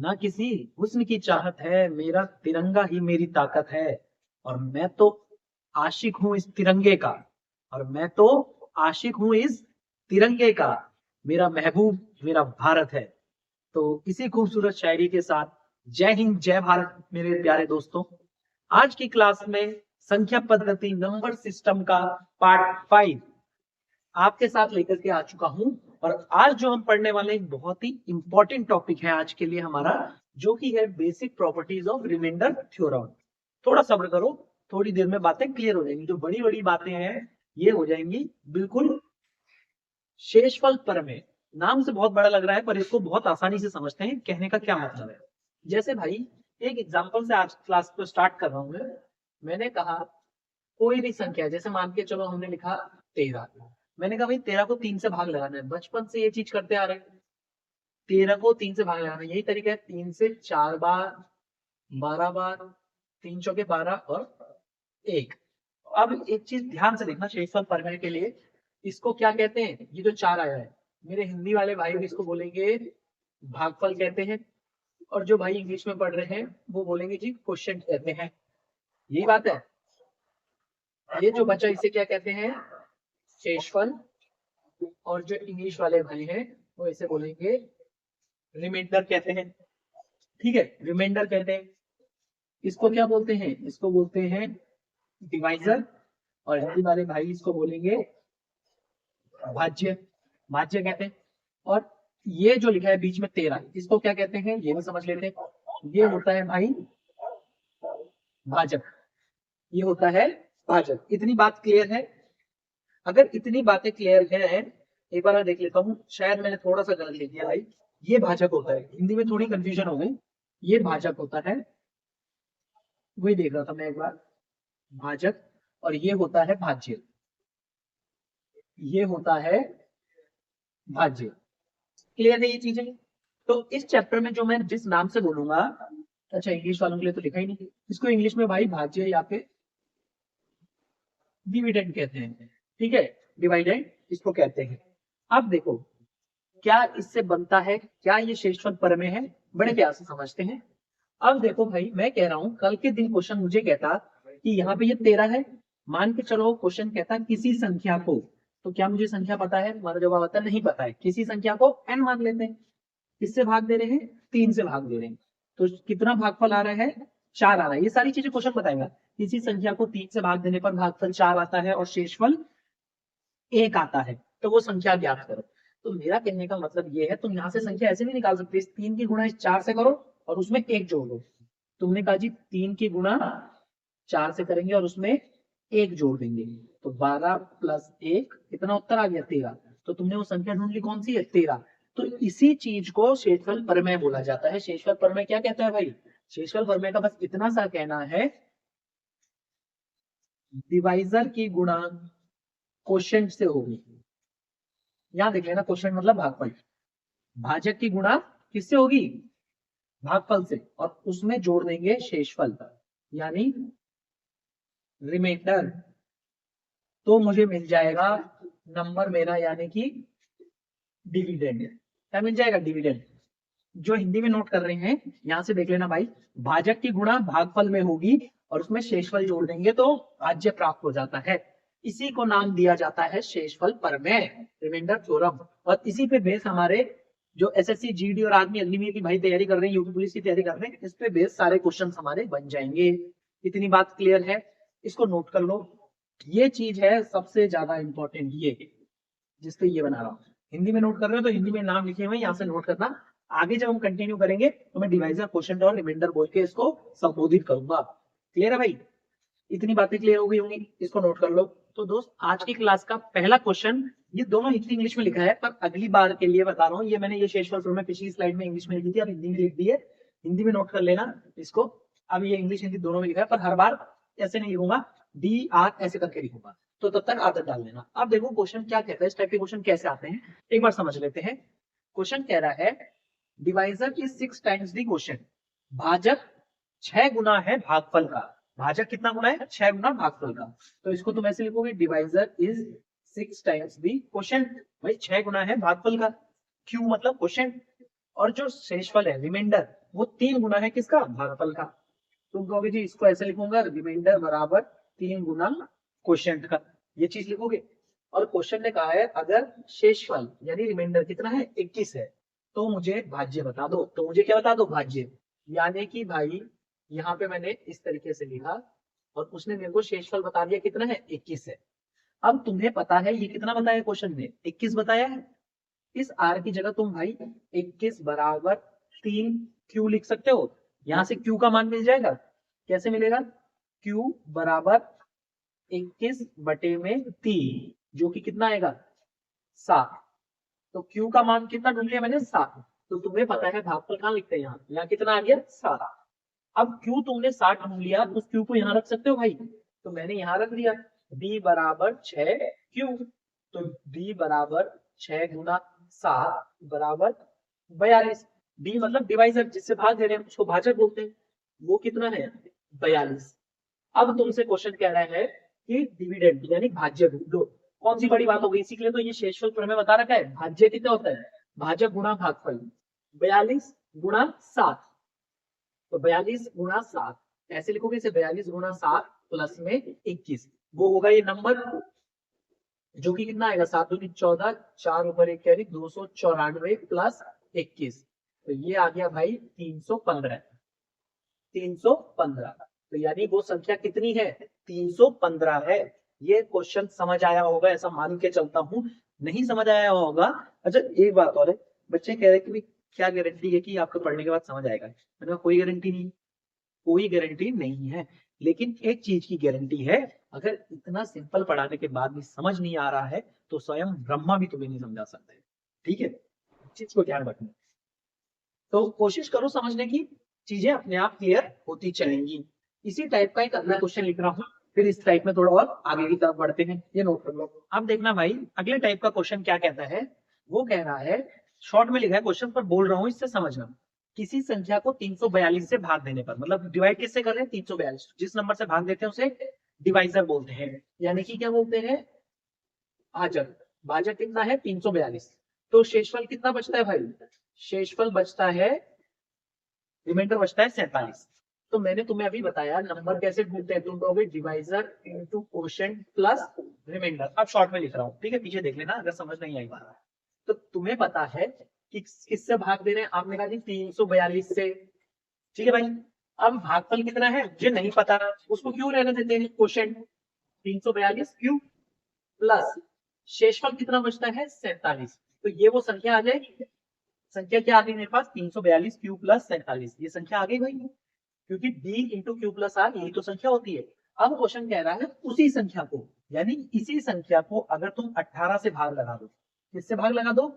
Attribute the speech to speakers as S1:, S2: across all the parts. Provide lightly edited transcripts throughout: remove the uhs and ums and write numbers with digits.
S1: ना किसी हुस्न की चाहत है, मेरा तिरंगा ही मेरी ताकत है। और मैं तो आशिक हूं इस तिरंगे का। और मैं तो आशिक हूं इस तिरंगे का। मेरा महबूब मेरा भारत है। तो इसी खूबसूरत शायरी के साथ जय हिंद जय भारत मेरे प्यारे दोस्तों। आज की क्लास में संख्या पद्धति नंबर सिस्टम का पार्ट 5 आपके साथ लेकर के आ चुका हूं। और आज जो हम पढ़ने वाले एक बहुत ही इंपॉर्टेंट टॉपिक है आज के लिए हमारा, जो कि है basic properties of remainder theorem. थोड़ा सब्र करो, थोड़ी देर में बातें क्लियर हो जाएंगी। जो बड़ी बड़ी बातें हैं ये हो जाएंगी बिल्कुल। शेषफल प्रमेय नाम से बहुत बड़ा लग रहा है, पर इसको बहुत आसानी से समझते हैं कहने का क्या मतलब है। जैसे भाई एक एग्जांपल से आज क्लास को स्टार्ट कर रहा हूं मैंने कहा कोई भी संख्या, जैसे मान के चलो हमने लिखा 13। मैंने कहा भाई 13 को 3 से भाग लगाना है, बचपन से ये चीज करते आ रहे हैं। 13 को 3 से भाग लगाना, यही तरीका है। 3 से 4 बार, 12 बार, 3 चौके 12 और 1। अब एक चीज ध्यान से देखना शेषफल प्रमेय के लिए, इसको क्या कहते हैं? ये जो 4 आया है, मेरे हिंदी वाले भाई भी इसको बोलेंगे भागफल कहते हैं, और जो भाई इंग्लिश में पढ़ रहे हैं वो बोलेंगे जी क्वोशिएंट कहते हैं। यही बात है। ये जो बचा इसे क्या कहते हैं? शेषफल। और जो इंग्लिश वाले भाई हैं वो इसे बोलेंगे रिमाइंडर कहते हैं। ठीक है, रिमाइंडर कहते हैं। इसको क्या बोलते हैं? इसको बोलते हैं डिवाइजर। और हिंदी वाले भाई इसको बोलेंगे भाज्य। भाज्य कहते हैं। और ये जो लिखा है बीच में 13, इसको क्या कहते हैं ये भी समझ लेते हैं। ये होता है भाई भाजक। ये होता है भाजक। इतनी बात क्लियर है? अगर इतनी बातें क्लियर है, एक बार मैं देख लेता हूँ, शायद मैंने थोड़ा सा गलत लिख दिया भाई। ये भाजक होता है, हिंदी में थोड़ी कंफ्यूजन हो गई। ये भाजक होता है, वही देख रहा था मैं एक बार। भाजक। और ये होता है भाज्य। ये होता है भाज्य। क्लियर है ये चीजें? तो इस चैप्टर में जो मैं जिस नाम से बोलूंगा, अच्छा इंग्लिश वालों के लिए तो लिखा ही नहीं, इसको इंग्लिश में भाई भाज्य या फिर डिविडेंड कहते हैं। ठीक है, डिवाइडेंड इसको कहते हैं। अब देखो क्या इससे बनता है, क्या ये शेषफल प्रमेय है? बड़े प्यार से समझते हैं। अब देखो भाई, मैं कह रहा हूं कल के दिन क्वेश्चन मुझे कहता कि यहाँ पे ये 13 है, मान के चलो क्वेश्चन कहता किसी संख्या को, तो क्या मुझे संख्या पता है? हमारा जवाब आता नहीं पता है। किसी संख्या को n मान लेते हैं। किससे भाग दे रहे हैं? 3 से भाग दे रहे हैं। तो कितना भागफल आ रहा है? 4 आ रहा है। ये सारी चीजें क्वेश्चन बताएगा। किसी संख्या को 3 से भाग देने पर भागफल 4 आता है और शेषफल 1 आता है, तो वो संख्या ज्ञात करो। तो मेरा कहने का मतलब ये है, तुम यहाँ से संख्या ऐसे नहीं निकाल सकते। इस 3 की गुणा इस 4 से करो और उसमें 1 जोड़ दो। तुमने कहा जी 3 की गुणा 4 से करेंगे और उसमें 1 जोड़ देंगे, तो 12 प्लस 1 कितना उत्तर आ गया? 13। तो तुमने वो संख्या ढूंढ ली, कौन सी है? 13। तो इसी चीज को शेषफल प्रमेय बोला जाता है। शेषफल प्रमेय क्या कहता है भाई? शेषफल प्रमेय का बस इतना सा कहना है, डिवाइजर की गुणा क्वोशिएंट से होगी। यहां देख लेना, क्वोशिएंट मतलब भागफल। भाजक की गुणा किससे होगी? भागफल से, और उसमें जोड़ देंगे शेषफल यानी रिमाइंडर। तो मुझे मिल जाएगा नंबर मेरा, यानी कि डिविडेंड। क्या मिल जाएगा? डिविडेंड। जो हिंदी में नोट कर रहे हैं यहां से देख लेना भाई, भाजक की गुणा भागफल में होगी और उसमें शेषफल जोड़ देंगे तो भाज्य प्राप्त हो जाता है। इसी को नाम दिया जाता है शेषफल प्रमेय, रिमाइंडर थ्योरम। और इसी पे बेस हमारे जो एसएससी जीडी और आर्मी अग्निवीर की भाई तैयारी कर रहे हैं, यूपी पुलिस की तैयारी कर रहे हैं, इस पे बेस सारे क्वेश्चन हमारे बन जाएंगे। इतनी बात क्लियर है? इसको नोट कर लो। ये चीज है सबसे ज्यादा इंपॉर्टेंट, ये जिसपे ये बना रहा हूँ। हिंदी में नोट कर रहे हो तो हिंदी में नाम लिखे हुए यहाँ से नोट करना। आगे जब हम कंटिन्यू करेंगे तो मैं डिवाइजर, क्वोशिएंट और रिमाइंडर बोल के इसको संबोधित करूंगा। क्लियर है भाई? इतनी बातें क्लियर हो गई होंगी, इसको नोट कर लो। तो दोस्त आज की क्लास का पहला क्वेश्चन, ये दोनों हिंदी इंग्लिश में लिखा है, पर अगली बार के लिए बता रहा हूँ, ये मैंने ये शेषफल प्रमेय पिछली स्लाइड में इंग्लिश में लिखी थी, अब हिंदी में लिख दी है। हिंदी में नोट कर लेना इसको। अब ये इंग्लिश हिंदी दोनों में लिखा है, पर हर बार ऐसे नहीं लिखूंगा, डी आर ऐसे करके लिखूंगा, तो तब तक आदत डाल लेना। अब देखो क्वेश्चन क्या कहता है, इस टाइप के क्वेश्चन कैसे आते हैं एक बार समझ लेते हैं। क्वेश्चन कह रहा है divisor is 6 times the quotient. भाजक 6 गुना है भागफल का। भाजक कितना गुना है? 6 गुना भागफल का। तो इसको तुम ऐसे लिखोगे, divisor is 6 times the quotient. भाई 6 गुना है भागफल का, क्यू मतलब क्वोशिएंट। और जो शेषफल है रिमाइंडर, वो 3 गुना है किसका, भागफल का। तुम कहोगे जी इसको ऐसे लिखूंगा, रिमाइंडर बराबर 3 गुना क्वोशिएंट का, ये चीज लिखोगे। और क्वेश्चन ने कहा है अगर शेषफल यानी रिमाइंडर कितना है 21 है तो मुझे भाज्य बता दो। तो मुझे क्या बता दो, भाज्य। यानी कि भाई यहाँ पे मैंने इस तरीके से लिखा और उसने मेरे को शेषफल बता दिया कितना है 21 है। अब तुम्हें पता है ये कितना बताया क्वेश्चन ने, 21 बताया है। इस आर की जगह तुम भाई 21 बराबर 3 क्यू लिख सकते हो। यहां से क्यू का मान मिल जाएगा। कैसे मिलेगा, क्यू बराबर 21 बटे में 3 जो कि कितना आएगा 7। तो क्यू का मान कितना ढूंढ लिया मैंने, 7। तो तुम्हें पता है भागफल कहाँ लिखते हैं, यहाँ कितना आ गया 7। अब क्यू तुमने 60 ढूंढ लिया, उस क्यू को यहाँ रख सकते हो भाई। तो मैंने यहाँ रख दिया डी बराबर 6 क्यू। तो डी बराबर 6 गुना 7 बराबर 42। डी मतलब डिवाइजर, जिससे भाग दे रहे हैं उसको भाजक बोलते हैं। वो कितना है 42। अब तुमसे क्वेश्चन कह रहा है कि डिविडेंड यानी भाज्य ढूंढो। कौन सी बड़ी बात हो गई, इसी के लिए तो ये शेषफल पर हमें बता रखा है भाज्य कितना होता है, भाजक गुणा भागफल। 42 गुणा 7, तो 42 गुणा 7 ऐसे लिखोगे इसे, 42 गुणा 7 प्लस में 21, वो होगा ये नंबर जो कि कितना आएगा 7 दूनी 14, 4 ऊपर 1 कैरी 294 प्लस 21। तो ये आ गया भाई 315। 315, तो यानी वो संख्या कितनी है 315 है। ये क्वेश्चन समझ आया होगा ऐसा मान के चलता हूं। नहीं समझ आया होगा, अच्छा एक बात और है, बच्चे कह रहे हैं कि क्या गारंटी है कि आपको पढ़ने के बाद समझ आएगा। मैंने कहा कोई गारंटी नहीं, कोई गारंटी नहीं है। लेकिन एक चीज की गारंटी है, अगर इतना सिंपल पढ़ाने के बाद भी समझ नहीं आ रहा है तो स्वयं ब्रह्मा भी तुम्हें नहीं समझा सकते। ठीक है, चीज को ध्यान रखना। तो कोशिश करो समझने की, चीजें अपने आप क्लियर होती चलेंगी। इसी टाइप का एक अगला क्वेश्चन लिख रहा हूँ, फिर इस टाइप में थोड़ा और आगे की तरफ बढ़ते हैं, ये नोट कर लो। अब देखना भाई अगले टाइप का क्वेश्चन क्या कहता है। वो कह रहा है, शॉर्ट में लिखा है क्वेश्चन पर बोल रहा हूँ इससे समझना। किसी संख्या को 342 से भाग देने पर, मतलब डिवाइड किससे कर रहे हैं 342, जिस नंबर से भाग देते हैं उसे डिवाइजर बोलते हैं, यानी कि क्या बोलते हैं भाजक। भाजक कितना है 342। तो शेषफल कितना बचता है भाई, शेषफल बचता है, रिमाइंडर बचता है 47। तो मैंने तुम्हें अभी बताया नंबर कैसे ढूंढते हैं, तुम कहोगे divisor into quotient plus remainder. अब शॉर्ट में लिख रहा हूँ, ठीक है, पीछे देख लेना अगर समझ नहीं आई बात। तो तुम्हें पता है कि किससे भाग दे रहे हैं, आपने कहा जी 342 से, ठीक है भाई। अब भागफल कितना है मुझे नहीं पता, उसको क्यों रहने देते हैं क्वोशिएंट 342 क्यू प्लस शेषफल कितना बचता है 47। तो ये वो संख्या आ जाएगी, संख्या क्या आ गई मेरे पास 342 क्यू प्लस 47, ये संख्या आ गई भाई, क्योंकि d into q plus r यही तो संख्या होती है। अब क्वेश्चन कह रहा है उसी संख्या को, यानी इसी संख्या को अगर तुम 18 से भाग लगा दो, किससे भाग लगा दो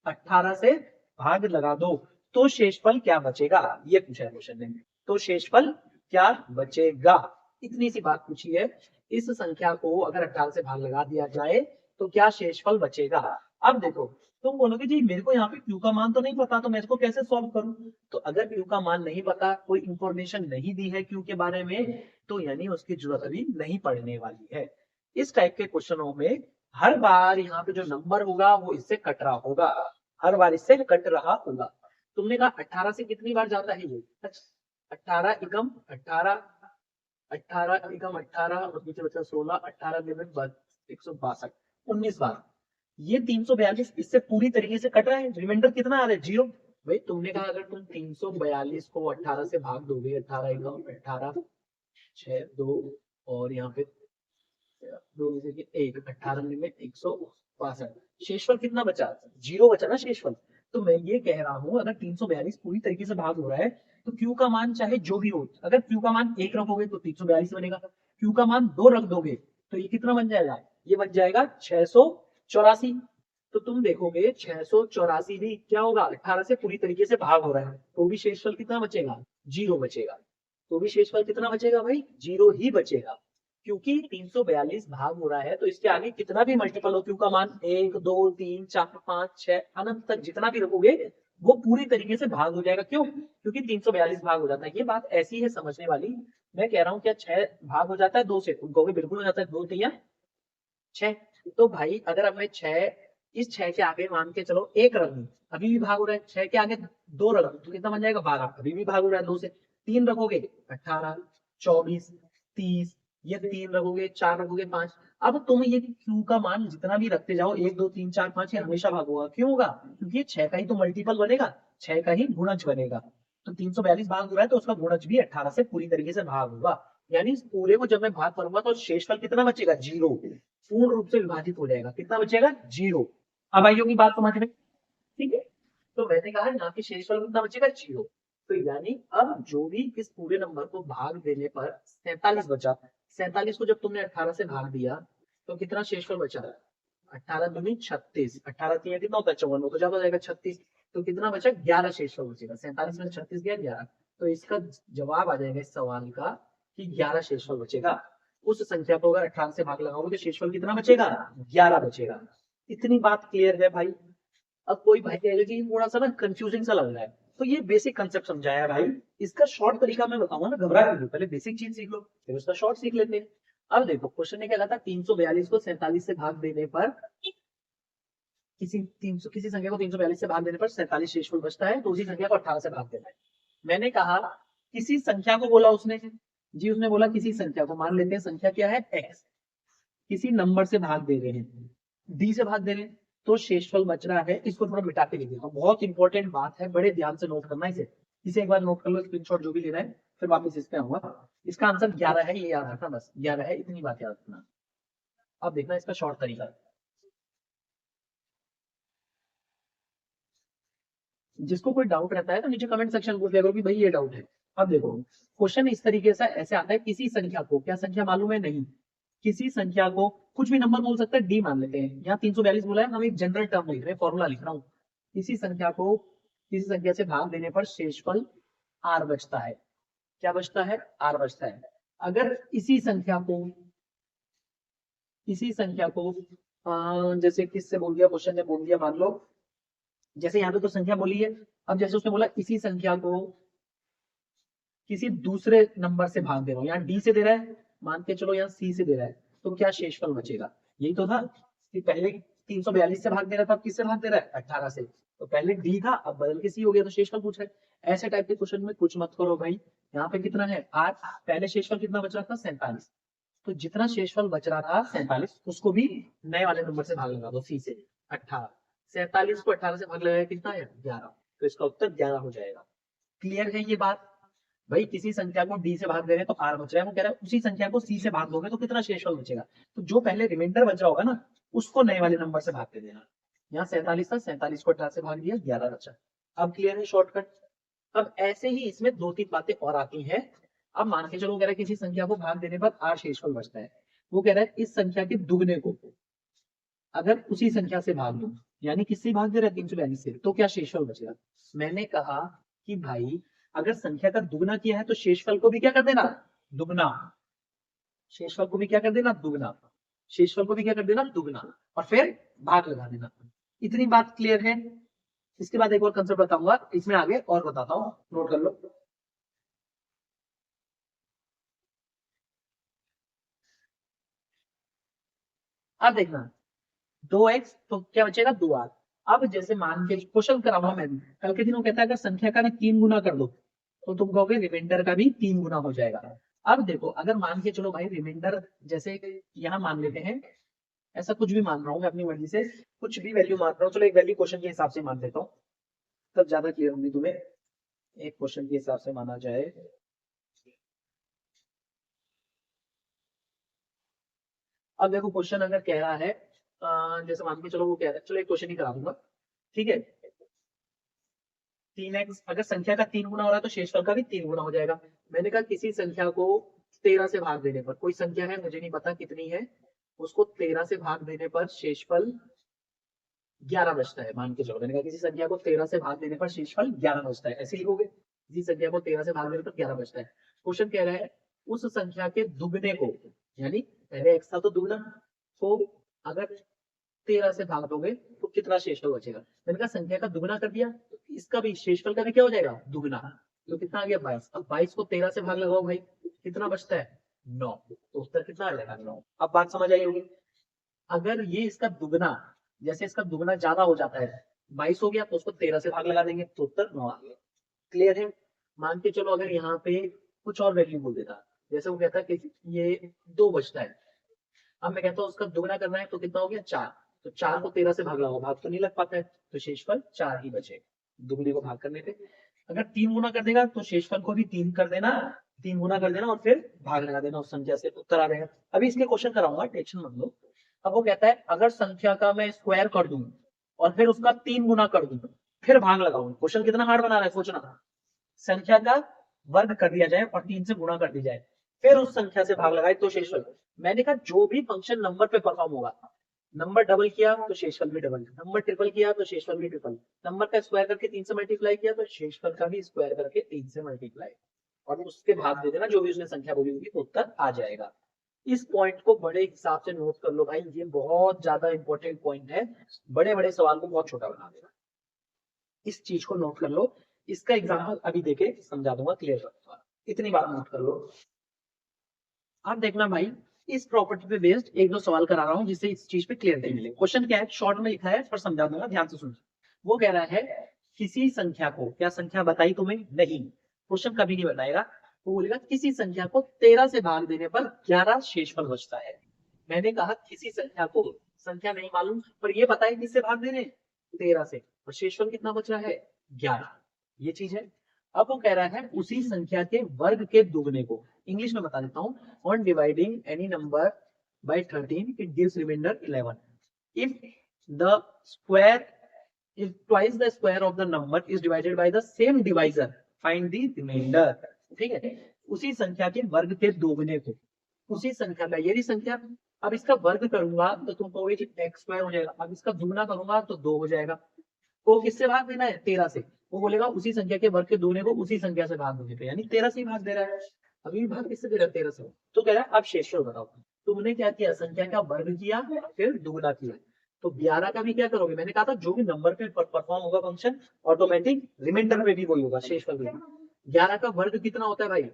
S1: 18 से भाग लगा दो, तो शेषफल क्या बचेगा, ये पूछा है क्वेश्चन ने। तो शेषफल क्या बचेगा, इतनी सी बात पूछी है। इस संख्या को अगर 18 से भाग लगा दिया जाए तो क्या शेषफल बचेगा। अब देखो तुम बोलोगे जी मेरे को यहाँ पे क्यू का मान तो नहीं पता, तो मैं इसको कैसे सॉल्व करूं। तो अगर क्यू का मान नहीं पता, कोई इंफॉर्मेशन नहीं दी है क्यू के बारे में, तो यानी उसकी जरूरत अभी नहीं पड़ने वाली है। इस टाइप के क्वेश्चनों में हर बार यहाँ पे जो नंबर होगा वो इससे कट रहा होगा, हर बार इससे कट रहा होगा। तुमने कहा 18 से कितनी बार जाता है ये, 18 एकम 18, 18 एकम 18 और नीचे बचा 16, 18 लिमिट 162, 19 बार। ये 342 इससे पूरी तरीके से कट रहा है, रिमाइंडर कितना आ रहा है 0। भाई तुमने कहा अगर तुम 342 को 18 से भाग दोगे, 18 एकम 18, 6 2 और यहाँ पे 2 में से 1, 18 में 162, शेषफल कितना बचा 0 बचा ना शेषफल। तो मैं ये कह रहा हूँ अगर 342 पूरी तरीके से भाग हो रहा है तो क्यू का मान चाहे जो भी हो, अगर क्यू का मान 1 रखोगे तो 342 बनेगा, क्यू का मान 2 रख दोगे तो ये कितना बन जाएगा, ये बन जाएगा 684। तो तुम देखोगे 684 भी क्या होगा 18 से पूरी तरीके से भाग हो रहा है, तो भी शेषफल कितना बचेगा 0 बचेगा। तो भी शेषफल कितना बचेगा भाई 0 ही बचेगा, क्योंकि 342 भाग हो रहा है तो इसके आगे कितना भी मल्टीपल हो क्यू का मान 1 2 3 4 5 6 अनंत तक जितना भी रखोगे वो पूरी तरीके से भाग हो जाएगा। क्यों, क्योंकि 342 भाग हो जाता है। ये बात ऐसी है समझने वाली। मैं कह रहा हूँ क्या 6 भाग हो जाता है 2 से, तुम कहोगे बिल्कुल हो जाता है, 2 3 6। तो भाई अगर अब मैं 6 इस 6 के आगे मान के चलो एक रख दूं, अभी भी भाग हो रहा है, 6 के आगे 2 रख दूं तो कितना बन जाएगा 12, अभी भी भाग हो रहा है 2 से, 3 रखोगे 18, 24, 30, ये 3 रखोगे, 4 रखोगे, 5। अब तुम ये क्यू का मान जितना भी रखते जाओ, 1 2 3 4 5, ये हमेशा भाग होगा। क्यों होगा? क्योंकि ये 6 का ही तो मल्टीपल बनेगा, 6 का ही गुणज बनेगा। तो 342 भाग हो रहा है तो उसका गुणज भी 18 से पूरी तरीके से भाग होगा। यानी इस पूरे को जब मैं भाग करूंगा तो शेषफल कितना बचेगा? 0। पूर्ण रूप से विभाजित हो जाएगा। कितना बचेगा? 0। अब आइयो की बात समझ में, ठीक है। तो मैंने कहा यहाँ पे शेषफल कितना बचेगा? 0। तो यानी अब जो भी इस पूरे नंबर को भाग देने पर 47 बचा, 47 को जब तुमने 18 से भाग दिया तो कितना शेषफल बचा? 18 दूनी 36, 18 तीन कितना होता है? 54, तो ज्यादा हो जाएगा 36। तो कितना बचा? 11 शेषफल बचेगा। 47 में 36 गया 11, तो इसका जवाब आ जाएगा इस सवाल का कि 11 शेषफल बचेगा। उस संख्या को अगर 18 से भाग लगाओगे तो शेषफल कितना बचेगा? 11 बचेगा। इतनी बात क्लियर है भाई? अब कोई भाई कहेगा कि थोड़ा सा ना कंफ्यूजिंग सा लग रहा है, तो ये बेसिक कंसेप्ट समझाया भाई। इसका शॉर्ट तरीका मैं बताऊंगा ना, घबरा क्यों? पहले बेसिक चीज सीख लो, फिर उसका शॉर्ट सीख लेते हैं। अब देखो क्वेश्चन ने क्या कहा था, 342 को 47 से भाग देने पर किसी संख्या को 342 से भाग देने पर 47 शेषफल बचता है, तो उसी संख्या को 18 से भाग देना है। मैंने कहा किसी संख्या को बोला उसने जी, उसने बोला किसी संख्या को, मान लेते हैं संख्या क्या है? x, किसी नंबर से भाग दे रहे हैं, d से भाग दे रहे हैं, तो शेषफल बच रहा है। इसको थोड़ा मिटा के लिख देता हूं, बहुत इंपॉर्टेंट बात है, बड़े ध्यान से नोट करना इसे एक बार नोट कर लो, स्क्रीनशॉट जो भी लेना है, फिर वापस इस पे आऊंगा। इसका आंसर 11 है, ये याद रखना, बस 11 है, इतनी बात याद रखना। अब देखना इसका शॉर्ट तरीका, जिसको कोई डाउट रहता है तो नीचे कमेंट सेक्शन पूछ लिया करो कि भाई ये डाउट है। अब देखो क्वेश्चन इस तरीके से ऐसे आता है, किसी संख्या को, क्या संख्या मालूम है? नहीं। किसी संख्या को, कुछ भी नंबर बोल सकते हैं, डी मान लेते हैं, यहाँ 342 बोला है, हम एक जनरल टर्म लिख रहे हैं, फॉर्मूला लिख रहा हूँ। किसी संख्या को किसी संख्या से भाग देने पर शेषफल आर बचता है। क्या बचता है? आर बचता है। अगर इसी संख्या को जैसे किससे बोल दिया, क्वेश्चन ने बोल दिया, मान लो जैसे यहाँ पे तो संख्या बोली है, अब जैसे उसने बोला इसी संख्या को किसी दूसरे नंबर से भाग दे रहा हूँ, यहाँ डी से दे रहा है, मान के चलो यहाँ सी से दे रहा है, तो क्या शेषफल बचेगा? यही तो था कि पहले 342 से भाग दे रहा था, अब किससे भाग दे रहा है? 18 से। तो पहले डी था, अब बदल के सी हो गया, तो शेषफल पूछ रहा है। ऐसे टाइप के क्वेश्चन में कुछ मत करो भाई। यहाँ पे कितना है? 8, पहले शेषफल कितना बच रहा था? 47। तो जितना शेषफल बच रहा था 47, उसको भी नए वाले नंबर से भाग लगा दो, सी से 18। 47 को 18 से भाग लगाया कितना है? 11। तो इसका उत्तर 11 हो जाएगा। क्लियर है ये बात? भाई किसी संख्या को डी से भाग दे रहे हैं तो आर बच रहा है, वो कह रहा है उसी संख्या को सी से भाग दोगे तो कितना शेषफल बचेगा? तो जो पहले रिमाइंडर बचा होगा ना, उसको नए वाले नंबर से भाग दे देना। यहाँ 47 था, 47 को 18 से भाग दिया, 11 बचा। अब क्लियर है शॉर्टकट? अब ऐसे ही इसमें 2-3 बातें और आती हैं। अब मान के चलो कह रहा है किसी संख्या को भाग देने पर आर शेषफल बचता है, वो कह रहा है इस संख्या के दुगने को अगर उसी संख्या से भाग दो, यानी किससे भाग दे रहा है? 342 से, तो क्या शेषफल बचेगा? मैंने कहा कि भाई अगर संख्या का दुगना किया है तो शेषफल को भी क्या कर देना? दुगना। शेषफल को भी क्या कर देना? दुगना। शेषफल को भी क्या कर देना? दुगना। और फिर भाग लगा देना। इतनी बात क्लियर है? इसके बाद एक और कंसेप्ट बताऊंगा, इसमें आगे और बताता हूं, नोट कर लो। अब देखना 2x तो क्या बचेगा? 2r। अब जैसे मान के क्वेश्चन कराऊंगा मैं भी, कल के दिन वो कहता है अगर संख्या का ना 3 गुना कर दो तो तुम कहोगे रिमाइंडर का भी 3 गुना हो जाएगा। अब देखो अगर मान के चलो भाई रिमाइंडर जैसे यहाँ मान लेते हैं, ऐसा कुछ भी मान रहा हूँ मैं अपनी मर्जी से, कुछ भी वैल्यू मान रहा हूँ, चलो एक वैल्यू क्वेश्चन के हिसाब से मान लेता हूँ, तब ज्यादा क्लियर होगी तुम्हें। एक क्वेश्चन के हिसाब से माना जाए, अब देखो क्वेश्चन अगर कह रहा है जैसे मान के चलो वो कह रहा है, चलो एक क्वेश्चन ही करा दूंगा, ठीक है। 3x अगर संख्या का 3 गुना हो रहा है तो शेषफल का भी 3 गुना हो जाएगा। मैंने कहा किसी संख्या को 13 से भाग देने पर, कोई संख्या है मुझे नहीं पता कितनी है, उसको 13 से भाग देने पर शेषफल 11 बचता है। मान के चलो मैंने कहा किसी संख्या को 13 से भाग देने पर शेषफल 11 बचता है, ऐसे लिखोगे। किसी संख्या को 13 से भाग देने पर 11 बचता है। क्वेश्चन कह रहा है उस संख्या के दुगने को, यानी पहले x था तो दुगना, तो अगर 13 से भाग दोगे तो कितना शेषफल बचेगा? मैंने कहा संख्या का दुगना कर दिया, तो इसका भी शेषफल का भी क्या हो जाएगा? दुगना। तो कितना आ गया? 22। अब 22 को 13 से भाग लगाओ भाई, कितना बचता है? 9। तो उत्तर कितना आ जाएगा? 9। अब बात समझ आई होगी। अगर ये इसका दुगना जैसे इसका दुगना ज्यादा हो जाता है, 22 हो गया तो उसको 13 से भाग लगा देंगे तो उत्तर 9 आ गया। क्लियर है? मान के चलो अगर यहाँ पे कुछ और वैल्यू बोल देता, जैसे वो कहता है कि ये 2 बचता है, अब मैं कहता हूँ उसका दुगना करना है तो कितना हो गया 4, तो 4 को 13 से भाग लगाओ, भाग तो नहीं लग पाता है, तो शेषफल 4 ही बचे दुगने को भाग करने पे। अगर 3 गुना कर देगा तो शेषफल को भी 3 कर देना, 3 गुना कर देना और फिर भाग लगा देना उस संख्या से, उत्तर आ जाएगा। अभी इसके क्वेश्चन कराऊंगा, टेंशन मत लो। अब वो कहता है अगर संख्या का मैं स्क्वायर कर दूं और फिर उसका 3 गुना कर दूं फिर भाग लगाऊं, क्वेश्चन कितना हार्ड बना रहा है सोचना। संख्या का वर्ग कर दिया जाए और 3 से गुणा कर दी जाए फिर उस संख्या से भाग लगाए तो शेषफल। मैंने कहा जो भी फंक्शन नंबर पे परफॉर्म होगा, नंबर डबल किया तो शेषफल भी डबल, नंबर ट्रिपल किया तो शेषफल भी ट्रिपल, नंबर का स्क्वायर करके 3 से मल्टीप्लाई किया तो शेषफल का भी स्क्वायर करके 3 से मल्टीप्लाई और उसके भाग दे देना जो भी उसने संख्या बोली होगी तो उत्तर आ जाएगा। इस पॉइंट को बड़े हिसाब से नोट कर लो भाई, ये बहुत ज्यादा इंपॉर्टेंट पॉइंट है, बड़े बड़े सवाल को बहुत छोटा बना देगा। इस चीज को नोट कर लो, इसका एग्जाम्पल अभी देके समझा दूंगा, क्लियर इतनी बात नोट कर लो। अब देखना भाई, इस प्रॉपर्टी पे बेस्ड एक दो सवाल करा रहा हूं जिससे इस चीज पे क्लियरिटी मिले। क्वेश्चन क्या है, शॉर्ट में लिखा है पर समझा दूंगा, ध्यान से सुनो। वो कह रहा है किसी संख्या को, क्या संख्या बताई तुम्हें? नहीं, क्वेश्चन कभी नहीं बताएगा। वो बोलेगा किसी संख्या को 13 से भाग देने पर 11 शेषफल बचता है। मैंने कहा किसी संख्या को, संख्या नहीं मालूम पर ये पता है किससे भाग दे रहे, 13 से, और शेषफल कितना बच रहा है 11, ये चीज है। अब वो कह रहा है उसी संख्या के वर्ग के दुगने को, इंग्लिश में बता देता हूं, on dividing any number by 13 it gives remainder 11 if the square, if twice the square of the number is divided by the same divisor find the remainder। ठीक है, उसी संख्या के वर्ग के दोगुने को, उसी संख्या का, ये संख्या, अब इसका वर्ग करूंगा तो तुम कहोगे कि एक्स स्क्वायर हो जाएगा, अब इसका दुगना करूंगा तो 2 हो जाएगा। को किससे भाग देना है? 13 से। वो बोलेगा उसी संख्या के वर्ग के दोगुने को उसी संख्या से भाग देने पे, यानी 13 से ही भाग दे रहा है। अभी भाग किससे दे रहा है? 13 से। तो कह रहा है अब शेषफल बताओ। तुमने क्या किया, संख्या का वर्ग किया फिर दुगुना किया, तो 11 का भी क्या करोगे? मैंने कहा था जो भी नंबर पे परफॉर्म होगा फंक्शन ऑटोमेटिक रिमाइंडर पे भी वही होगा, शेषफल में। 11 का वर्ग कितना होता है भाई?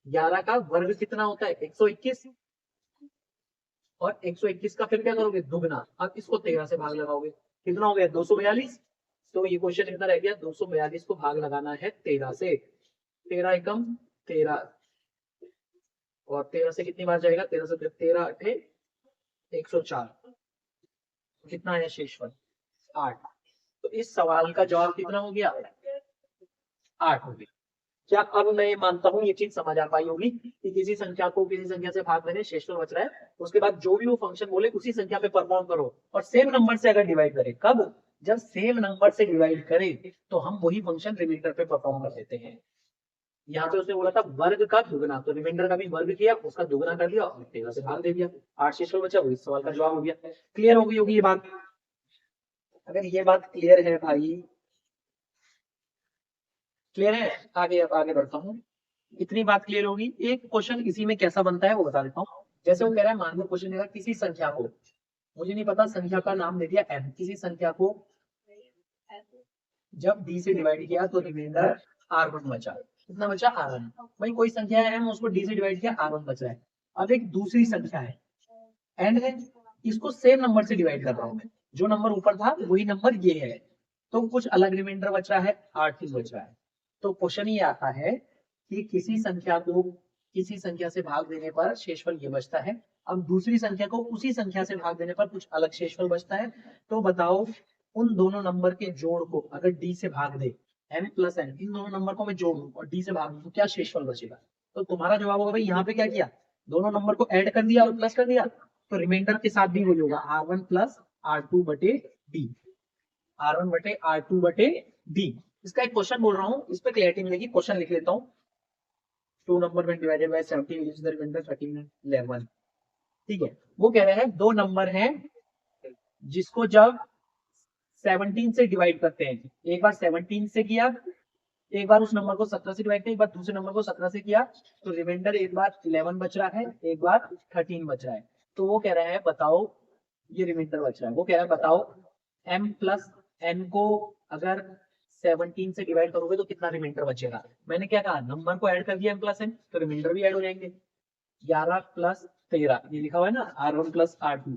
S1: 11 का वर्ग कितना होता है? 121, और 121 का फिर क्या करोगे? दुगना। अब इसको 13 से भाग लगाओगे, कितना हो गया? 242। तो ये क्वेश्चन इतना रह गया, 242 को भाग लगाना है 13 से, 13 एकम 13, और 13 से कितनी बार जाएगा? 13 से 13 अठे 104, कितना है शेषफल? 8। तो इस सवाल का जवाब कितना हो गया? 8 हो गया। क्या अब मैं मानता हूं ये चीज समझ आ पाई होगी कि किसी संख्या को किसी संख्या से भाग देने, शेषफल बच रहा है, उसके बाद जो भी वो फंक्शन बोले उसी संख्या पे परफॉर्म करो, और सेम नंबर से अगर डिवाइड करे। कब? जब सेम नंबर से डिवाइड करे तो हम वही फंक्शन रिमाइंडर पे परफॉर्म कर देते हैं। यहाँ पे उसने बोला था वर्ग का दुगना, तो रिमाइंडर का भी वर्ग किया, उसका दुगना कर दिया और 13 से भाग दे दिया, 8 शेषफल बचा, वही सवाल का जवाब हो गया। क्लियर हो गई होगी ये बात? अगर ये बात क्लियर है भाई, क्लियर है, आगे अब आगे बढ़ता हूँ। इतनी बात क्लियर होगी। एक क्वेश्चन इसी में कैसा बनता है वो बता देता हूँ। जैसे वो कह रहा है, मान लो क्वेश्चन देगा किसी संख्या को, मुझे नहीं पता, संख्या का नाम दे दिया n, किसी संख्या को जब d से डिवाइड किया तो रिमाइंडर r1 बचा। कितना बचा? r1। भाई कोई संख्या है m, उसको d से डिवाइड किया, r1 बचा है। अब एक दूसरी संख्या है n है, इसको सेम नंबर से डिवाइड कर रहा हूं मैं, जो नंबर ऊपर था वही नंबर ये है, तो कुछ अलग रिमाइंडर बच रहा है, r3 बच रहा है। तो क्वेश्चन ये आता है कि किसी संख्या को किसी संख्या से भाग देने पर शेषफल ये बचता है, अब दूसरी संख्या को उसी संख्या से भाग देने पर कुछ अलग शेषफल बचता है। तो बताओ उन दोनों नंबर के जोड़ को अगर d से भाग दे, m प्लस n, इन दोनों नंबर को मैं जोड़ू और d से भाग दूं तो क्या शेषफल बचेगा? तो तुम्हारा जवाब होगा भाई यहाँ पे क्या किया, दोनों नंबर को ऐड कर दिया और प्लस कर दिया, तो रिमाइंडर के साथ भी वही होगा, r1 प्लस r2 बटे d, r1 बटे r2 बटे d। इसका एक क्वेश्चन बोल रहा हूँ, इस पे क्लैरिटी मिलेगी, क्वेश्चन लिख लेता हूँ। 2 नंबर में divided by 17 which is the remainder 13 11। ठीक है, वो कह रहे हैं दो नंबर हैं जिसको जब 17 से डिवाइड करते हैं, एक बार 17 से किया, एक बार उस नंबर को 17 से डिवाइड किया, एक बार दूसरे नंबर को 17 से किया, तो रिमाइंडर एक बार 11 बच रहा है, एक बार 13 बच रहा है। तो वो कह रहा है बताओ, ये रिमाइंडर बच रहा है, वो कह रहा है बताओ m प्लस n को अगर 17 से डिवाइड करोगे तो कितना रिमाइंडर बचेगा? मैंने क्या कहा, नंबर को ऐड कर दिया m प्लस n, तो रिमाइंडर भी ऐड हो जाएंगे। 11 प्लस 13 ये लिखा हुआ है ना, r1 प्लस r2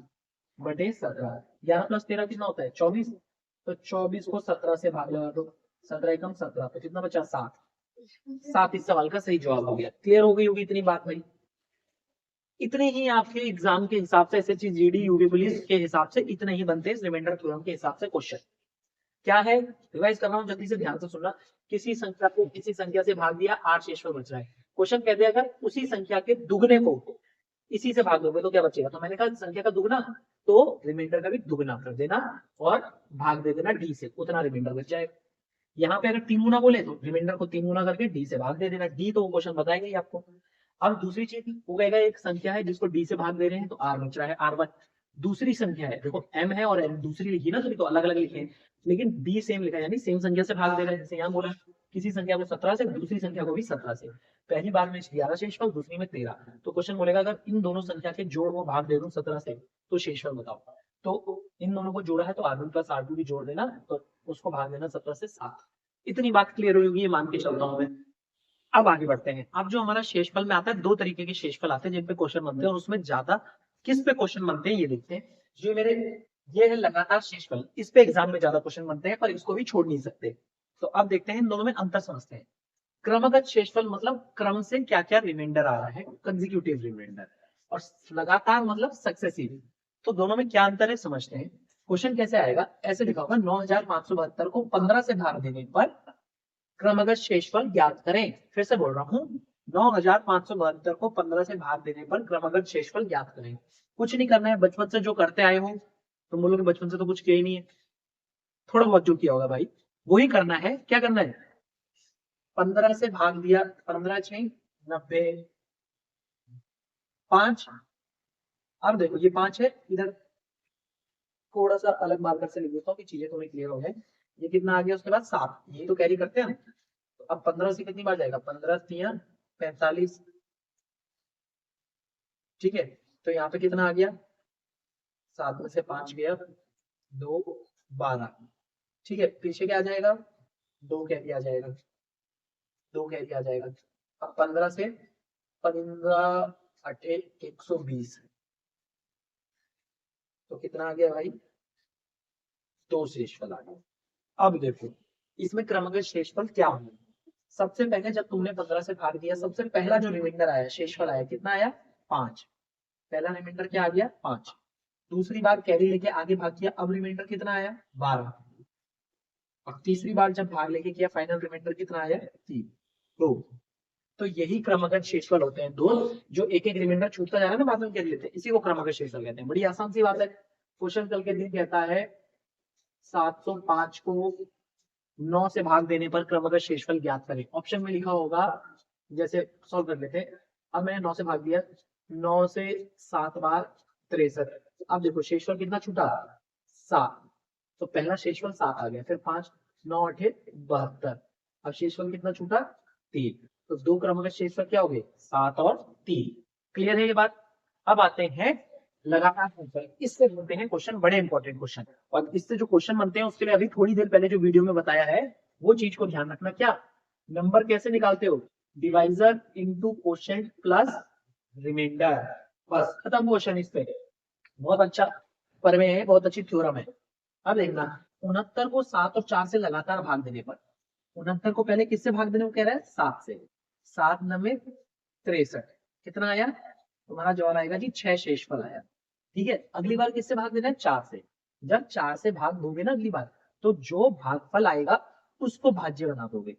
S1: बटे 17, 11 + 13 कितना होता है 24। तो 24 को 17 से भाग लगा दो, 17 एकम 17, तो कितना बचा 7। 7 इस सवाल का सही जवाब हो गया। क्लियर हो गई होगी इतनी बात भाई। इतने ही आपके एग्जाम के हिसाब से, एसएससी जीडी यूपी पुलिस के हिसाब से इतने ही बनते हैं रिमाइंडर थ्योरम के हिसाब से क्वेश्चन। क्या है, रिवाइज कर रहा हूँ, जल्दी से ध्यान से सुनना। किसी संख्या को किसी संख्या से भाग दिया, 8 शेषफल बच रहा है। क्वेश्चन कहते हैं अगर उसी संख्या के दुगने को इसी से भाग दोगे तो क्या बचेगा। तो मैंने कहा संख्या का दुगना, तो रिमाइंडर का भी दुगना कर देना और भाग दे देना डी से, उतना रिमाइंडर बच जाएगा। यहाँ पे अगर 3 गुना बोले तो रिमाइंडर को 3 गुना करके डी से भाग दे देना। डी तो वो क्वेश्चन बताएगा ही आपको। अब दूसरी चीज वो कहेगा एक संख्या है जिसको डी से भाग दे रहे हैं तो आर बच रहा है, R1। दूसरी संख्या है, देखो m है और n दूसरी लिखी ना, तो अलग अलग लिखे हैं, लेकिन डी सेम लिखा है, यानी सेम संख्या से भाग दे रहा है। जैसे यहाँ बोला किसी संख्या को 17 से, दूसरी संख्या को भी 17 से। पहली बार में 11 शेषफल, दूसरी में 13। तो क्वेश्चन बोलेगा अगर इन दोनों संख्या के जोड़ को भाग दे दूं 17 से तो शेषफल बताओ। तो इन दोनों को जोड़ा है तो R1 + R2 भी जोड़ देना, तो उसको भाग देना 17 से 7। इतनी बात क्लियर होगी, ये मान के चलता हूं मैं। अब आगे बढ़ते हैं। अब जो हमारा शेषफल में आता है, 2 तरीके के शेषफल आते हैं जिन पे क्वेश्चन बनते हैं, और उसमें ज्यादा किस पे क्वेश्चन बनते हैं ये देखते हैं। जो मेरे ये है लगातार शेषफल, इस पे एग्जाम में ज्यादा क्वेश्चन बनते हैं, पर इसको भी छोड़ नहीं सकते। तो अब देखते हैं इन दोनों में अंतर समझते हैं। क्रमगत शेषफल मतलब क्रम से क्या क्या रिमाइंडर आ रहा है, कंसेक्यूटिव रिमाइंडर, और लगातार मतलब सक्सेसिव। तो दोनों में क्या अंतर है समझते हैं। क्वेश्चन कैसे आएगा, ऐसे लिखा होगा 9572 को 15 से भाग देने पर क्रमगत शेषफल ज्ञात करें। फिर से बोल रहा हूँ, 9572 को 15 से भाग देने पर क्रमगत शेषफल ज्ञात करें। कुछ नहीं करना है, बचपन से जो करते आए हो, तुम बोलोगे बचपन से तो कुछ किया ही नहीं है, थोड़ा बहुत जो किया होगा भाई वही करना है। क्या करना है, 15 से भाग दिया, 15 6 90, 5। अब देखो ये 5 है, इधर थोड़ा सा अलग मार्कर से लिख देता हूँ कि चीजें थोड़ी क्लियर हो जाए। ये कितना आ गया, उसके बाद 7, ये तो कैरी करते हैं। तो अब 15 से कितनी बार जाएगा, 15 3 45, ठीक है। तो यहाँ पे कितना आ गया, 7 में से 5 गया, 2 12, ठीक है। पीछे क्या आ जाएगा, 2 कैरी आ जाएगा, 2 कैरी आ जाएगा। अब 15 से 15 8 120, तो कितना आ गया भाई, 2 शेषफल आ गया। अब देखो इसमें क्रमगत शेषफल क्या होगा। सबसे पहले जब तुमने 15 से भाग दिया, सबसे पहला जो रिमाइंडर आया, शेषफल आया, कितना आया 5। पहला रिमाइंडर क्या आ गया 5। दूसरी बार कैरी लेके आगे भाग किया, अब रिमाइंडर कितना आया 12। और तीसरी बार जब भाग लेके किया, फाइनल रिमाइंडर कितना आया 3 2। तो यही क्रमगत शेषफल होते हैं, दो जो एक एक रिमाइंडर छूटता जा रहा है ना, बाद में कैरी लेते हैं, इसी को क्रमगत शेषफल कहते हैं। बड़ी आसान सी बात है। क्वेश्चन कल के दिन कहता है 705 को 9 से भाग देने पर क्रमगत शेषफल ज्ञात करें। ऑप्शन में लिखा होगा, जैसे सॉल्व कर लेते हैं। अब मैंने 9 से भाग दिया, 9 से 7 बार 63। अब देखो शेषफल कितना छूटा 7, तो पहला शेषफल 7 आ गया, फिर 5 9 8 72। अब शेषफल कितना छूटा 3, तो 2 क्रमगत शेषफल क्या हो गए 7 और 3। क्लियर है ये बात। अब आते हैं लगातार शेषफल, इससे बनते हैं क्वेश्चन, बड़े इंपॉर्टेंट क्वेश्चन। और इससे जो क्वेश्चन बनते हैं उसके लिए अभी थोड़ी देर पहले जो वीडियो में बताया है वो चीज को ध्यान रखना। क्या, नंबर कैसे निकालते हो, divisor into quotient plus remainder, बस खत्म क्वेश्चन। इस पे बहुत अच्छा प्रमेय है, बहुत अच्छी थ्योरम है। अब देखना, 69 को 7 और 4 से लगातार भाग देने पर, 69 को पहले किससे भाग देने को कह रहा है 7 से, 7 9 63, कितना आया तुम्हारा जवाब आएगा जी 6 शेषफल आया। ठीक है, अगली बार किससे भाग देना है 4 से। जब 4 से भाग दोगे ना अगली बार, तो जो भागफल आएगा उसको भाज्य बना दोगे,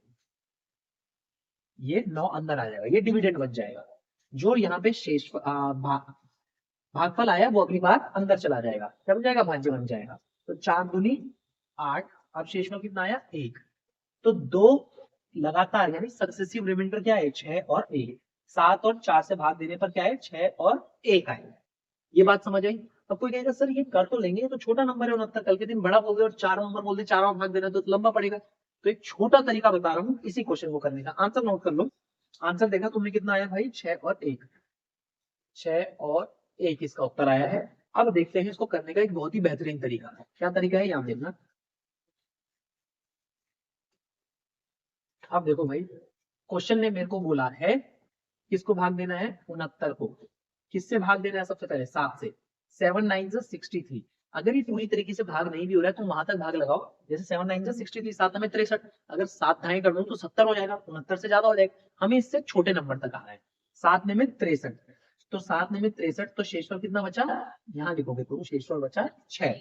S1: ये 9 अंदर आ जाएगा, ये डिविडेंड बन जाएगा। जो यहाँ पे शेष भागफल आया वो अगली बार अंदर चला जाएगा, क्या बन जाएगा भाज्य बन जाएगा। तो 4 दूनी 8, अब शेषफल कितना आया 1। तो 2 लगातार यानी सक्सेसिव रिमाइंडर क्या है 6 और 1। 7 और 4 से भाग देने पर क्या है 6 और 1 आए। ये बात समझ आई। अब कोई कहेगा सर ये कर तो लेंगे, ये तो छोटा नंबर है 69, कल के दिन बड़ा बोल दे और 4 नंबर बोल दे, 4 में भाग देना तो लंबा पड़ेगा। तो एक छोटा तरीका बता रहा हूँ इसी क्वेश्चन को करने का। आंसर नोट कर लो। आंसर देखा तुमने कितना आया भाई 6 और 1, 6 और 1 इसका उत्तर आया है। अब देखते हैं इसको करने का एक बहुत ही बेहतरीन तरीका है। क्या तरीका है यहाँ देखना। अब देखो भाई, क्वेश्चन ने मेरे को बोला है किसको भाग देना है 69 को, किससे भाग देना है सबसे पहले 7 से। 7 9 63, अगर ये पूरी तरीके से भाग नहीं भी हो रहा है तो वहां तक भाग लगाओ। जैसे 7 9 से 63, 7 में 63, अगर 7 ढाई कर दूं तो 70 हो जाएगा, 69 से ज्यादा हो जाएगा। हमें इससे छोटे नंबर तक आना है। 7 में 63, तो 7 में 63, तो शेषफल कितना बचा, यहाँ लिखोगे तो शेषफल बचा 6।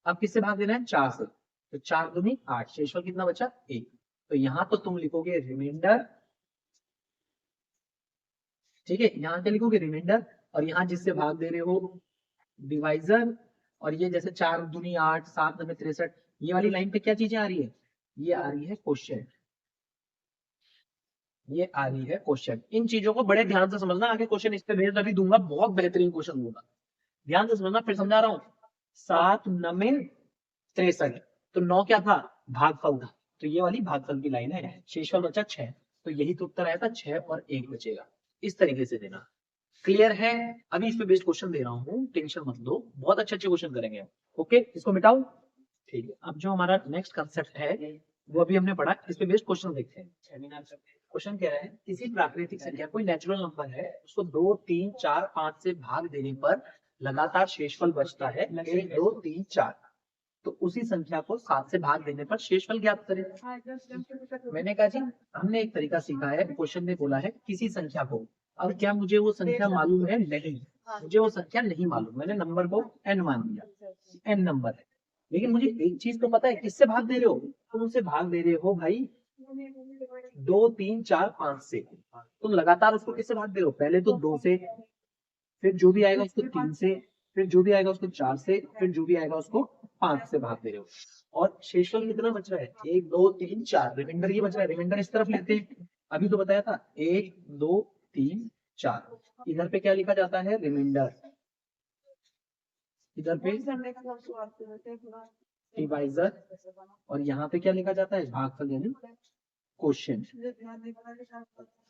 S1: अब किससे भाग देना है, 4 से, तो 4 दूनी 8, शेषफल कितना बचा 1। तो यहाँ तो तुम लिखोगे रिमाइंडर, ठीक है, यहाँ क्या लिखोगे रिमाइंडर, और यहाँ जिससे भाग दे रहे हो डिवाइजर। और ये जैसे 4 दूनी 8, 7 में 63, ये वाली लाइन पे क्या चीजें आ रही है, ये आ रही है क्वेश्चन, ये आ रही है क्वेश्चन। इन चीजों को बड़े ध्यान से समझना, आगे क्वेश्चन इस पे भेज अभी दूंगा, बहुत बेहतरीन क्वेश्चन दूंगा, ध्यान से समझना, फिर समझा रहा हूँ। 7 9 63, तो 9 क्या था, भागफल था, तो ये वाली भागफल की लाइन है। शेषफल बचा 6, तो यही तो उत्तर आया था, 6 और 1 बचेगा। इस तरीके से देना, क्लियर है। अभी इस पे बेस्ड क्वेश्चन दे रहा हूँ, टेंशन मत लो, बहुत अच्छे अच्छे क्वेश्चन करेंगे। ओके, इसको मिटाओ, ठीक है। अब जो हमारा नेक्स्ट कंसेप्ट है वो अभी हमने पढ़ा, इस पे बेस्ड क्वेश्चन देखते हैं। क्वेश्चन कह रहा है किसी प्राकृतिक संख्या, कोई नेचुरल नंबर है, उसको 2 3 4 5 से भाग देने पर लगातार शेषफल बचता है 1 2 3 4, तो उसी संख्या को 7 से भाग देने पर शेषफल ज्ञात करें। मैंने कहा जी, हमने एक तरीका सीखा है, क्वेश्चन में बोला है किसी संख्या को, अब क्या मुझे वो संख्या मालूम है, नहीं, मुझे वो संख्या नहीं मालूम, मैंने नंबर को n मान लिया, n नंबर है, लेकिन मुझे एक चीज तो पता है, किससे भाग दे रहे हो, तुम उनसे भाग दे रहे हो भाई 2 3 4 5 से, तुम लगातार उसको किससे भाग दे रहे हो, पहले तो 2 से, फिर जो भी आएगा उसको 3 से, फिर जो भी आएगा उसको 4 से, फिर जो भी आएगा उसको 5 से भाग दे रहे हो। और शेषफल कितना बच रहा है, 1 2 3 4, रिमाइंडर ये बच रहा है, रिमाइंडर इस तरफ लेते हैं, अभी तो बताया था 1 2 3 4, इधर पे क्या लिखा जाता है, रिमाइंडर, इधर पे डिवाइजर, और यहाँ पे क्या लिखा जाता है, भागफल यानी क्वेश्चन।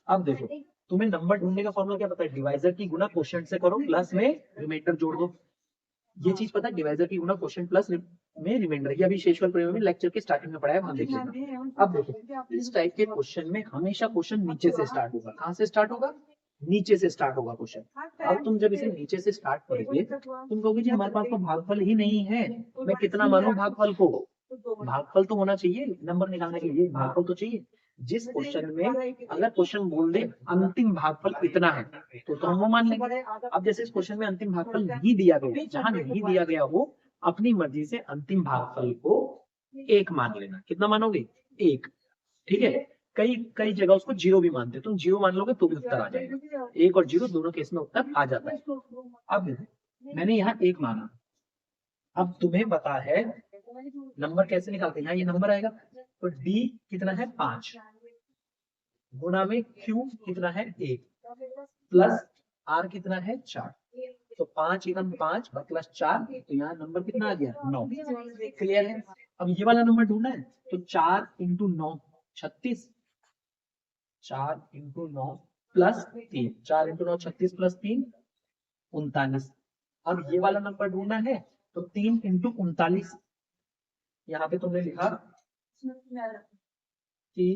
S1: अब देखो, तुम्हें नंबर ढूंढने का फॉर्मूला क्या पता है, डिवाइजर की गुना क्वोशिएंट से करो, प्लस में रिमाइंडर जोड़ दो, ये चीज पता है, डिवाइजर की गुना क्वोशिएंट प्लस में रिमाइंडर, ये अभी शेषफल प्रयोग में लेक्चर के स्टार्टिंग में पढ़ाया, वहां देख लेना। अब देखो, इस टाइप के क्वेश्चन में हमेशा क्वेश्चन नीचे से स्टार्ट होगा, कहां से स्टार्ट होगा, नीचे से स्टार्ट होगा क्वेश्चन। अब तुम जब इसे नीचे से स्टार्ट करोगे, तुम कहोगे जी हमारे पास तो भागफल ही नहीं है, मैं कितना मानूं भागफल को, भागफल तो होना चाहिए, नंबर निकालने के लिए भागफल तो चाहिए। जिस क्वेश्चन में अगर क्वेश्चन बोल दे अंतिम भागफल इतना है, तो हम वो मान लेंगे। अब जैसे इस क्वेश्चन में अंतिम भागफल नहीं दिया गया, जहां नहीं दिया गया हो, अपनी मर्जी से अंतिम भागफल को 1 मान लेना, कितना मानोगे, 1, ठीक है। कई कई जगह उसको 0 भी मानते, तुम 0 मान लोगे तो भी उत्तर आ जाएगा, 1 और 0 दोनों केस में उत्तर आ जाता है। अब मैंने यहाँ 1 माना, अब तुम्हें पता है नंबर कैसे निकालते हैं, यहाँ ये नंबर आएगा, तो डी कितना है 5, गुणा में क्यू कितना है 1, प्लस आर कितना है 4, तो 5 एकम 5 प्लस 4, तो यहाँ नंबर कितना आ गया 9, क्लियर है। अब ये वाला नंबर ढूंढना है, तो 4 into 9 36, 4 into 9 plus 3, 4 into 9 36 plus 3 39। अब ये वाला नंबर ढूंढना है, तो 3 इंटू 39, यहाँ पे तुमने लिखा कि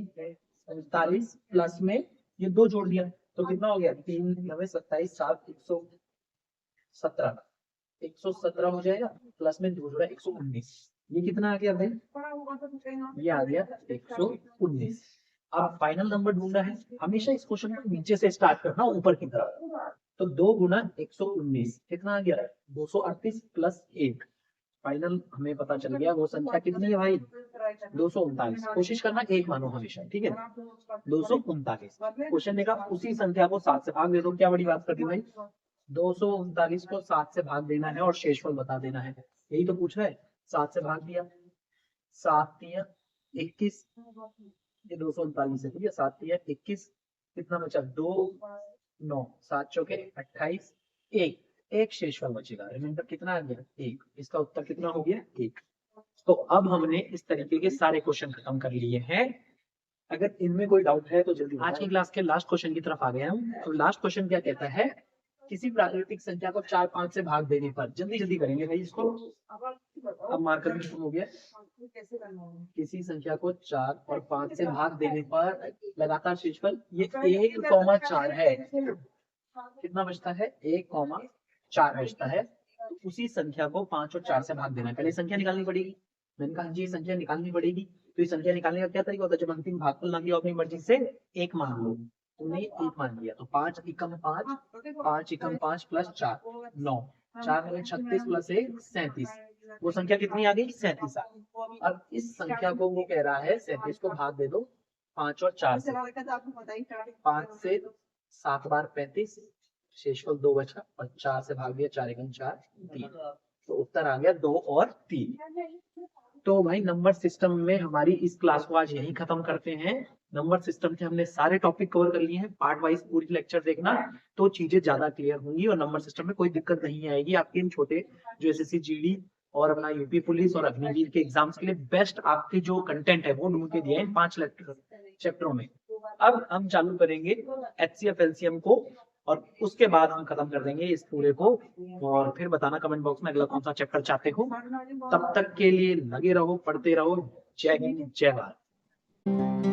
S1: 39 प्लस में ये 2 जोड़ दिया, तो कितना हो गया, 3 9 27 7 117, 117 हो जाएगा, प्लस में 2 जोड़ा 119, ये कितना आ गया भाई, ये आ गया 119। अब फाइनल नंबर ढूंढना है, हमेशा इस क्वेश्चन को नीचे से स्टार्ट करना, ऊपर की तरफ, तो 2 गुना 119 कितना आ गया, 238 प्लस 1, फाइनल हमें पता चल गया वो संख्या कितनी है भाई, 239। कोशिश करना 1 मानो हमेशा, ठीक है, 239। क्वेश्चन ने कहा उसी संख्या को 7 से भाग दे दो, क्या बड़ी बात कर दी भाई, 239 को 7 से भाग देना है और शेषफल बता देना है, यही तो पूछ रहा है। 7 से भाग दिया, 7 दिया 21, ये 239 है, ठीक है, 7 दिया 21, कितना बचा 2 9 7 चौके 28, एक शेषफल बचेगा, रिमाइंडर कितना आ गया 1, इसका उत्तर कितना हो गया 1। तो अब हमने इस तरीके के सारे क्वेश्चन खत्म कर लिए हैं, अगर इनमें कोई डाउट है तो जल्दी। आज की क्लास के लास्ट क्वेश्चन की तरफ आ गए हम। तो लास्ट क्वेश्चन क्या कहता है, किसी प्राकृतिक संख्या को 4 5 से भाग देने पर, जल्दी जल्दी करेंगे भाई इसको, अब मार्कर भी शुरू हो गया, किसी संख्या को 4 और 5 से भाग देने पर लगातार शेषफल, ये 1,4 है, कितना बचता है 1,4 बचता है, तो उसी संख्या को 5 और 4 से भाग देना है। पहले संख्या निकालनी पड़ेगी। मैंने कहा जी संख्या निकालनी पड़ेगी, तो ये संख्या निकालने का क्या तरीका होता है, जब अंतिम भागफल ना दिया अपनी मर्जी से एक मान लो। तुमने एक मान लिया तो 5 एकम 5, 5 एकम 5 प्लस 4 9, 4 में 36 प्लस 1 37। वो संख्या कितनी आ गई, 37 आ गई। अब इस संख्या को वो कह रहा है 37 को भाग दे दो 5 और 4 से। 5 से 7 बार 35, शेषफल 2 बचा, और 4 से भाग दिया 4 एकम 4 3, तो उत्तर आ गया 2 और 3। तो भाई नंबर सिस्टम में हमारी इस क्लास को आज यही खत्म करते हैं। नंबर सिस्टम के हमने सारे टॉपिक कवर कर लिए हैं। पार्ट वाइज पूरी लेक्चर देखना तो चीजें ज्यादा क्लियर होंगी और नंबर सिस्टम में कोई दिक्कत नहीं आएगी। आपके इन छोटे जो एसएससी जीडी और अपना यूपी पुलिस और अग्निवीर के एग्जाम्स के लिए बेस्ट आपके जो कंटेंट है वो ढूंढ के दिया है इन 5 चैप्टरों में। अब हम चालू करेंगे एचसीएफ एलसीएम को और उसके बाद हम खत्म कर देंगे इस पूरे को। और फिर बताना कमेंट बॉक्स में अगला कौन सा चैप्टर चाहते हो। तब तक के लिए लगे रहो, पढ़ते रहो। जय हिंद, जय भारत।